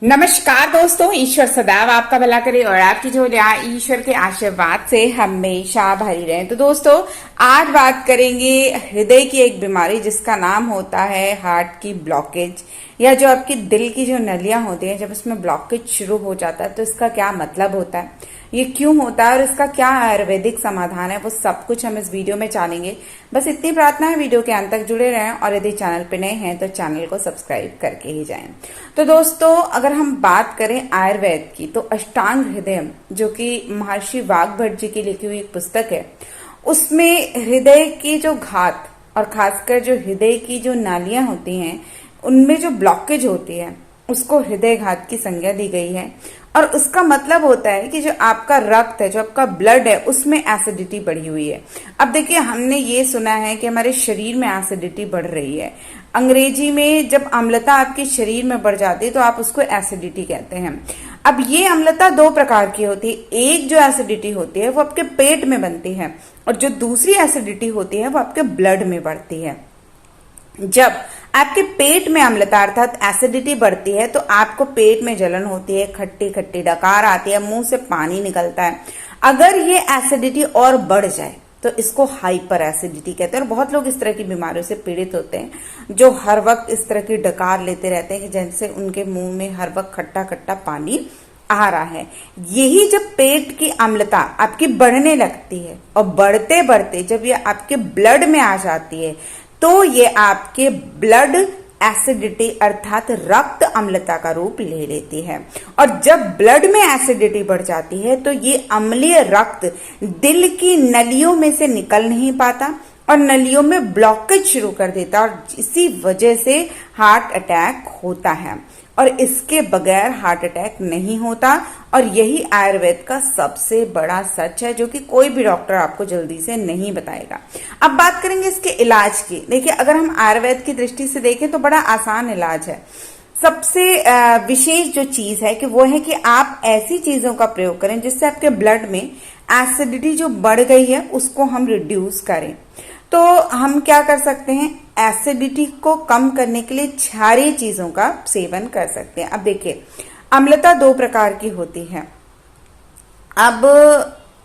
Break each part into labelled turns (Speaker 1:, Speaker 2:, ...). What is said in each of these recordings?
Speaker 1: नमस्कार दोस्तों, ईश्वर सदैव आपका भला करे और आपकी झोलियां ईश्वर के आशीर्वाद से हमेशा भरी रहे। तो दोस्तों, आज बात करेंगे हृदय की एक बीमारी जिसका नाम होता है हार्ट की ब्लॉकेज, या जो आपकी दिल की जो नलियां होती हैं, जब उसमें ब्लॉकेज शुरू हो जाता है तो इसका क्या मतलब होता है, ये क्यों होता है और इसका क्या आयुर्वेदिक समाधान है, वो सब कुछ हम इस वीडियो में जानेंगे। बस इतनी प्रार्थना है, वीडियो के अंत तक जुड़े रहें और यदि चैनल पे नए हैं तो चैनल को सब्सक्राइब करके ही जाएं। तो दोस्तों, अगर हम बात करें आयुर्वेद की, तो अष्टांग हृदय जो कि महर्षि वाग्भट जी की लिखी हुई एक पुस्तक है, उसमें हृदय की जो घात और खासकर जो हृदय की जो नालियां होती हैं उनमें जो ब्लॉकेज होती है उसको हृदय घात की संज्ञा दी गई है। और उसका मतलब होता है कि जो आपका रक्त है, जो आपका ब्लड है, उसमें एसिडिटी बढ़ी हुई है। अब देखिए, हमने ये सुना है कि हमारे शरीर में एसिडिटी बढ़ रही है। अंग्रेजी में जब अम्लता आपके शरीर में बढ़ जाती है तो आप उसको एसिडिटी कहते हैं। अब ये अम्लता दो प्रकार की होती है। एक जो एसिडिटी होती है वो आपके पेट में बनती है और जो दूसरी एसिडिटी होती है वो आपके ब्लड में बढ़ती है। जब आपके पेट में अम्लता अर्थात एसिडिटी बढ़ती है तो आपको पेट में जलन होती है, खट्टी खट्टी डकार आती है, मुंह से पानी निकलता है। अगर ये एसिडिटी और बढ़ जाए तो इसको हाइपर एसिडिटी कहते हैं। और बहुत लोग इस तरह की बीमारियों से पीड़ित होते हैं जो हर वक्त इस तरह की डकार लेते रहते हैं कि जैसे उनके मुंह में हर वक्त खट्टा खट्टा पानी आ रहा है। यही जब पेट की अम्लता आपकी बढ़ने लगती है और बढ़ते बढ़ते जब ये आपके ब्लड में आ जाती है तो ये आपके ब्लड एसिडिटी अर्थात रक्त अम्लता का रूप ले लेती है। और जब ब्लड में एसिडिटी बढ़ जाती है तो ये अम्लीय रक्त दिल की नलियों में से निकल नहीं पाता और नलियों में ब्लॉकेज शुरू कर देता और इसी वजह से हार्ट अटैक होता है। और इसके बगैर हार्ट अटैक नहीं होता। और यही आयुर्वेद का सबसे बड़ा सच है जो कि कोई भी डॉक्टर आपको जल्दी से नहीं बताएगा। अब बात करेंगे इसके इलाज की। देखिए, अगर हम आयुर्वेद की दृष्टि से देखें तो बड़ा आसान इलाज है। सबसे विशेष जो चीज है कि वो है कि आप ऐसी चीजों का प्रयोग करें जिससे आपके ब्लड में एसिडिटी जो बढ़ गई है उसको हम रिड्यूस करें। तो हम क्या कर सकते हैं, एसिडिटी को कम करने के लिए क्षारीय चीजों का सेवन कर सकते हैं। अब देखिए, अम्लता दो प्रकार की होती है। अब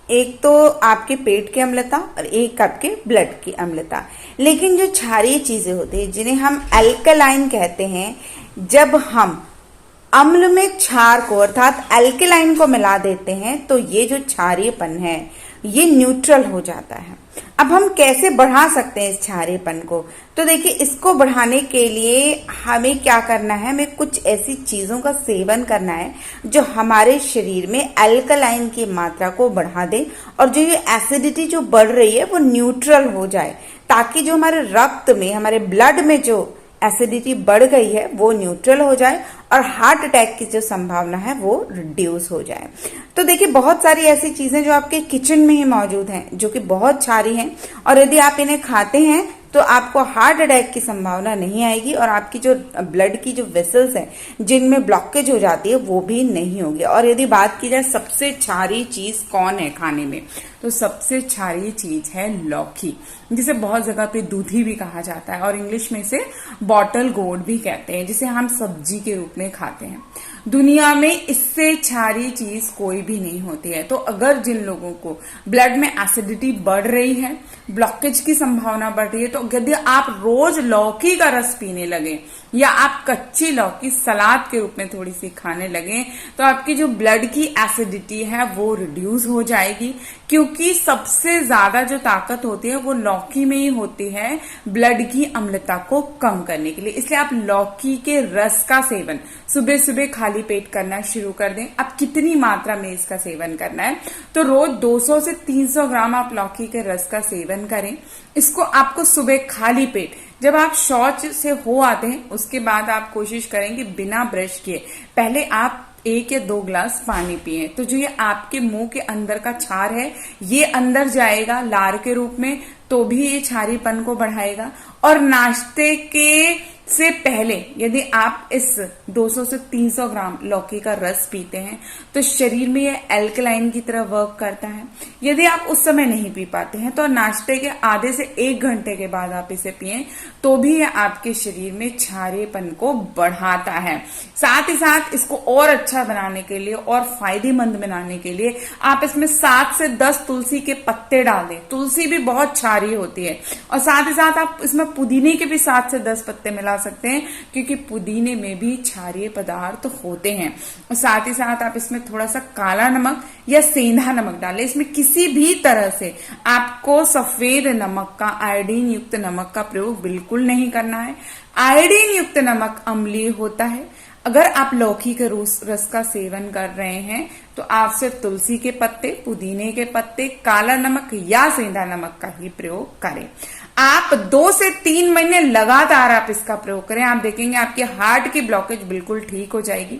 Speaker 1: एक तो आपके पेट की अम्लता और एक आपके ब्लड की अम्लता। लेकिन जो क्षारीय चीजें होती है जिन्हें हम एल्कलाइन कहते हैं, जब हम अम्ल में क्षार को अर्थात एल्कलाइन को मिला देते हैं तो ये जो क्षारीयपन है ये न्यूट्रल हो जाता है। अब हम कैसे बढ़ा सकते हैं इस क्षारीयपन को? तो देखिए, इसको बढ़ाने के लिए हमें क्या करना है, हमें कुछ ऐसी चीजों का सेवन करना है जो हमारे शरीर में अल्कलाइन की मात्रा को बढ़ा दे और जो ये एसिडिटी जो बढ़ रही है वो न्यूट्रल हो जाए, ताकि जो हमारे रक्त में, हमारे ब्लड में जो एसिडिटी बढ़ गई है वो न्यूट्रल हो जाए और हार्ट अटैक की जो संभावना है वो रिड्यूस हो जाए। तो देखिए, बहुत सारी ऐसी चीजें जो आपके किचन में ही मौजूद हैं जो कि बहुत क्षारी हैं और यदि आप इन्हें खाते हैं तो आपको हार्ट अटैक की संभावना नहीं आएगी और आपकी जो ब्लड की जो वेसल्स हैं जिनमें ब्लॉकेज हो जाती है वो भी नहीं होगी। और यदि बात की जाए सबसे क्षारी चीज कौन है खाने में, तो सबसे क्षारी चीज है लौकी, जिसे बहुत जगह पे दूधी भी कहा जाता है और इंग्लिश में इसे बॉटल गोर्ड भी कहते हैं, जिसे हम सब्जी के रूप में खाते हैं। दुनिया में इससे क्षारी चीज कोई भी नहीं होती है। तो अगर जिन लोगों को ब्लड में एसिडिटी बढ़ रही है, ब्लॉकेज की संभावना बढ़ रही है, तो यदि आप रोज लौकी का रस पीने लगे या आप कच्ची लौकी सलाद के रूप में थोड़ी सी खाने लगे तो आपकी जो ब्लड की एसिडिटी है वो रिड्यूस हो जाएगी। क्योंकि सबसे ज्यादा जो ताकत होती है वो लौकी में ही होती है ब्लड की अम्लता को कम करने के लिए। इसलिए आप लौकी के रस का सेवन सुबह सुबह खाली पेट करना शुरू कर दें। अब कितनी मात्रा में इसका सेवन करना है, तो रोज 200 से 300 ग्राम आप लौकी के रस का सेवन करें। इसको आपको सुबह खाली पेट, जब आप शौच से हो आते हैं उसके बाद आप कोशिश करेंगे बिना ब्रश किए पहले आप 1 या 2 ग्लास पानी पिए। तो जो ये आपके मुंह के अंदर का क्षार है ये अंदर जाएगा लार के रूप में, तो भी ये क्षारीपन को बढ़ाएगा। और नाश्ते के से पहले यदि आप इस 200 से 300 ग्राम लौकी का रस पीते हैं तो शरीर में यह एल्कलाइन की तरह वर्क करता है। यदि आप उस समय नहीं पी पाते हैं तो नाश्ते के आधे से 1 घंटे के बाद आप इसे पिएं तो भी यह आपके शरीर में क्षारीयपन को बढ़ाता है। साथ ही साथ इसको और अच्छा बनाने के लिए और फायदेमंद बनाने के लिए आप इसमें 7 से 10 तुलसी के पत्ते डाल दें। तुलसी भी बहुत क्षारीय होती है और साथ ही साथ आप इसमें पुदीने के भी 7 से 10 पत्ते मिला सकते हैं क्योंकि पुदीने में भी क्षारीय पदार्थ होते हैं। और साथ ही साथ आप इसमें थोड़ा सा काला नमक या सेंधा नमक डालें। इसमें किसी भी तरह से आपको सफेद नमक का, आयोडीन युक्त नमक का प्रयोग बिल्कुल नहीं करना है। आयोडीन युक्त नमक अम्लीय होता है। अगर आप लौकी के रस का सेवन कर रहे हैं तो आप सिर्फ तुलसी के पत्ते, पुदीने के पत्ते, काला नमक या सेंधा नमक का ही प्रयोग करें। आप 2 से 3 महीने लगातार आप इसका प्रयोग करें, आप देखेंगे आपके हार्ट की ब्लॉकेज बिल्कुल ठीक हो जाएगी।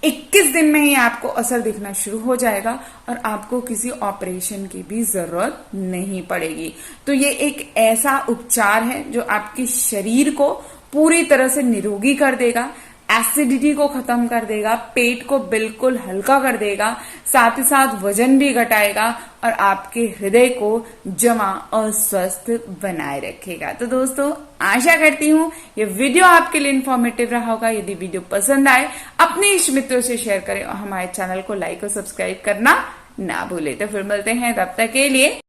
Speaker 1: 21 दिन में ही आपको असर दिखना शुरू हो जाएगा और आपको किसी ऑपरेशन की भी जरूरत नहीं पड़ेगी। तो ये एक ऐसा उपचार है जो आपके शरीर को पूरी तरह से निरोगी कर देगा, एसिडिटी को खत्म कर देगा, पेट को बिल्कुल हल्का कर देगा, साथ ही साथ वजन भी घटाएगा और आपके हृदय को जमा और स्वस्थ बनाए रखेगा। तो दोस्तों, आशा करती हूँ ये वीडियो आपके लिए इंफॉर्मेटिव रहा होगा। यदि वीडियो पसंद आए अपने इष्ट मित्रों से शेयर करें और हमारे चैनल को लाइक और सब्सक्राइब करना ना भूले। तो फिर मिलते हैं, तब तक के लिए